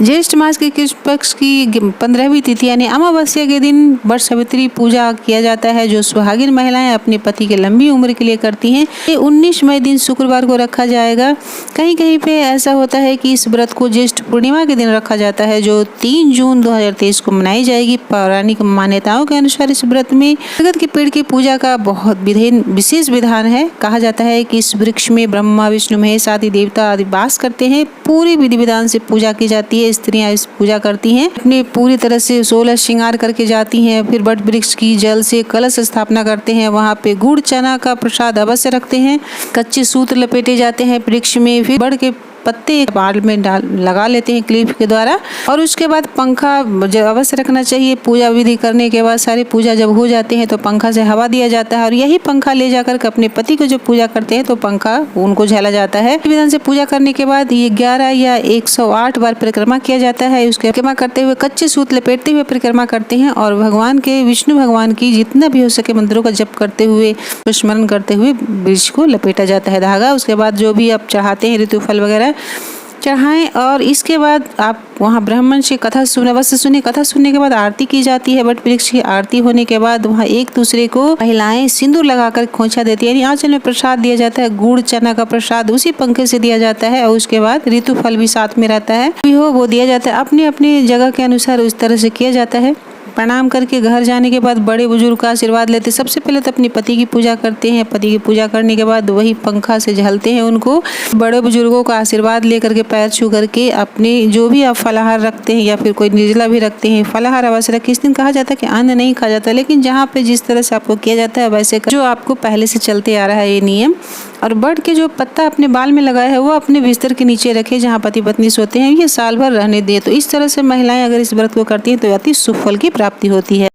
ज्येष्ठ मास के कृष्ण पक्ष की 15वीं तिथि यानी अमावस्या के दिन वट सावित्री पूजा किया जाता है, जो सुहागिन महिलाएं अपने पति के लंबी उम्र के लिए करती हैं। ये 19 मई दिन शुक्रवार को रखा जाएगा। कहीं कहीं पे ऐसा होता है कि इस व्रत को ज्येष्ठ पूर्णिमा के दिन रखा जाता है, जो 3 जून 2023 को मनाई जाएगी। पौराणिक मान्यताओं के अनुसार इस व्रत में बरगद के पेड़ की पूजा का बहुत विशेष विधान है। कहा जाता है कि इस वृक्ष में ब्रह्मा विष्णु महेश आदि देवता आदि वास करते हैं। पूरी विधि विधान से पूजा की जाती है। स्त्रियां इस पूजा करती हैं, अपने पूरी तरह से 16 श्रृंगार करके जाती हैं। फिर वट वृक्ष की जल से कलश स्थापना करते हैं। वहाँ पे गुड़ चना का प्रसाद अवश्य रखते हैं। कच्चे सूत्र लपेटे जाते हैं वृक्ष में। फिर बड़ के पत्ते बाल में लगा लेते हैं क्लिप के द्वारा। और उसके बाद पंखा अवश्य रखना चाहिए। पूजा विधि करने के बाद सारी पूजा जब हो जाते हैं तो पंखा से हवा दिया जाता है, और यही पंखा ले जाकर के अपने पति को जो पूजा करते हैं तो पंखा उनको झेला जाता है। विधान से पूजा करने के बाद ये 11 या 108 बार परिक्रमा किया जाता है। उसके परिक्रमा करते हुए कच्चे सूत लपेटते हुए परिक्रमा करते हैं, और भगवान के विष्णु भगवान की जितना भी हो सके मंत्रों का जप करते हुए स्मरण करते हुए वृक्ष को लपेटा जाता है धागा। उसके बाद जो भी आप चाहते हैं ऋतुफल वगैरह चढ़ाएं, और इसके बाद आप वहाँ ब्राह्मण से कथा सुने। कथा सुनने के बाद आरती की जाती है। वट वृक्ष की आरती होने के बाद वहाँ एक दूसरे को महिलाएं सिंदूर लगाकर खोंचा देती है, यानी आंचल में प्रसाद दिया जाता है। गुड़ चना का प्रसाद उसी पंखे से दिया जाता है, और उसके बाद ऋतुफल भी साथ में रहता है, भी हो वो दिया जाता है। अपने अपने जगह के अनुसार उस तरह से किया जाता है। प्रणाम करके घर जाने के बाद बड़े बुजुर्ग का आशीर्वाद लेते। सबसे पहले तो अपने पति की पूजा करते हैं। पति की पूजा करने के बाद वही पंखा से झलते हैं उनको। बड़े बुजुर्गों का आशीर्वाद लेकर के पैर छू करके अपने जो भी आप फलाहार रखते हैं या फिर कोई निर्जला भी रखते हैं, फलाहार अवश्य रखें। इस दिन कहा जाता है कि अन्न नहीं खाया जाता, लेकिन जहाँ पे जिस तरह से आपको किया जाता है वैसे जो आपको पहले से चलते आ रहा है ये नियम। और बड़ के जो पत्ता अपने बाल में लगाया है वो अपने बिस्तर के नीचे रखे जहाँ पति पत्नी सोते हैं। ये साल भर रहने दे। तो इस तरह से महिलाएं अगर इस व्रत को करती हैं तो अति शुभ फल की प्राप्ति होती है।